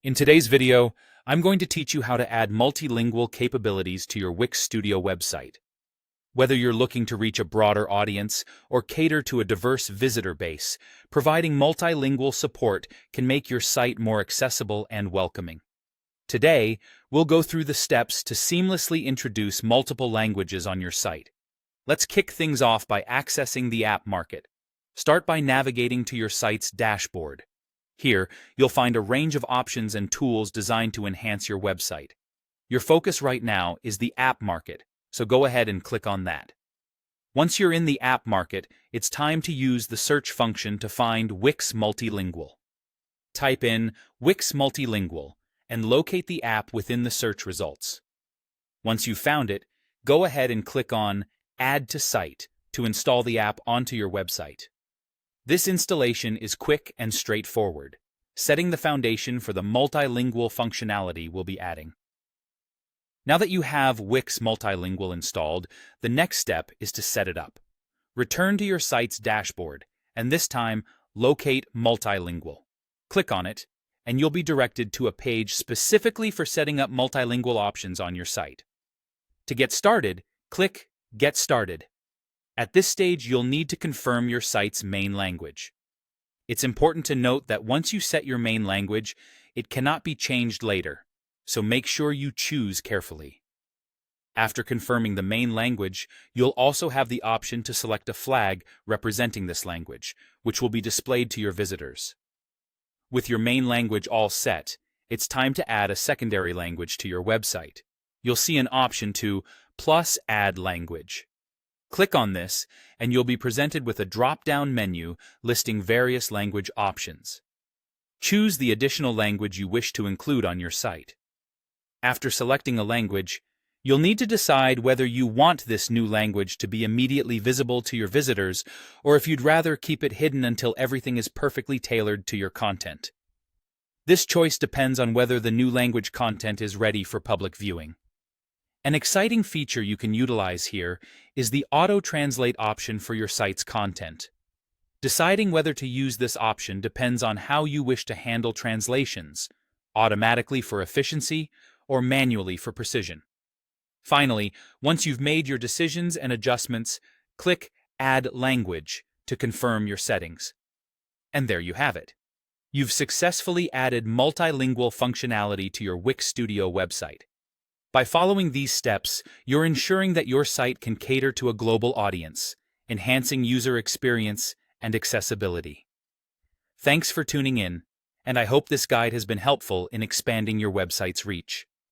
In today's video, I'm going to teach you how to add multilingual capabilities to your Wix Studio website. Whether you're looking to reach a broader audience or cater to a diverse visitor base, providing multilingual support can make your site more accessible and welcoming. Today, we'll go through the steps to seamlessly introduce multiple languages on your site. Let's kick things off by accessing the app market. Start by navigating to your site's dashboard. Here, you'll find a range of options and tools designed to enhance your website. Your focus right now is the app market, so go ahead and click on that. Once you're in the app market, it's time to use the search function to find Wix Multilingual. Type in Wix Multilingual and locate the app within the search results. Once you've found it, go ahead and click on Add to Site to install the app onto your website. This installation is quick and straightforward, setting the foundation for the multilingual functionality we'll be adding. Now that you have Wix Multilingual installed, the next step is to set it up. Return to your site's dashboard, and this time, locate Multilingual. Click on it, and you'll be directed to a page specifically for setting up multilingual options on your site. To get started, click Get Started. At this stage, you'll need to confirm your site's main language. It's important to note that once you set your main language, it cannot be changed later, so make sure you choose carefully. After confirming the main language, you'll also have the option to select a flag representing this language, which will be displayed to your visitors. With your main language all set, it's time to add a secondary language to your website. You'll see an option to +Add Language. Click on this, and you'll be presented with a drop-down menu listing various language options. Choose the additional language you wish to include on your site. After selecting a language, you'll need to decide whether you want this new language to be immediately visible to your visitors or if you'd rather keep it hidden until everything is perfectly tailored to your content. This choice depends on whether the new language content is ready for public viewing. An exciting feature you can utilize here is the auto-translate option for your site's content. Deciding whether to use this option depends on how you wish to handle translations, automatically for efficiency or manually for precision. Finally, once you've made your decisions and adjustments, click Add Language to confirm your settings. And there you have it. You've successfully added multilingual functionality to your Wix Studio website. By following these steps, you're ensuring that your site can cater to a global audience, enhancing user experience and accessibility. Thanks for tuning in, and I hope this guide has been helpful in expanding your website's reach.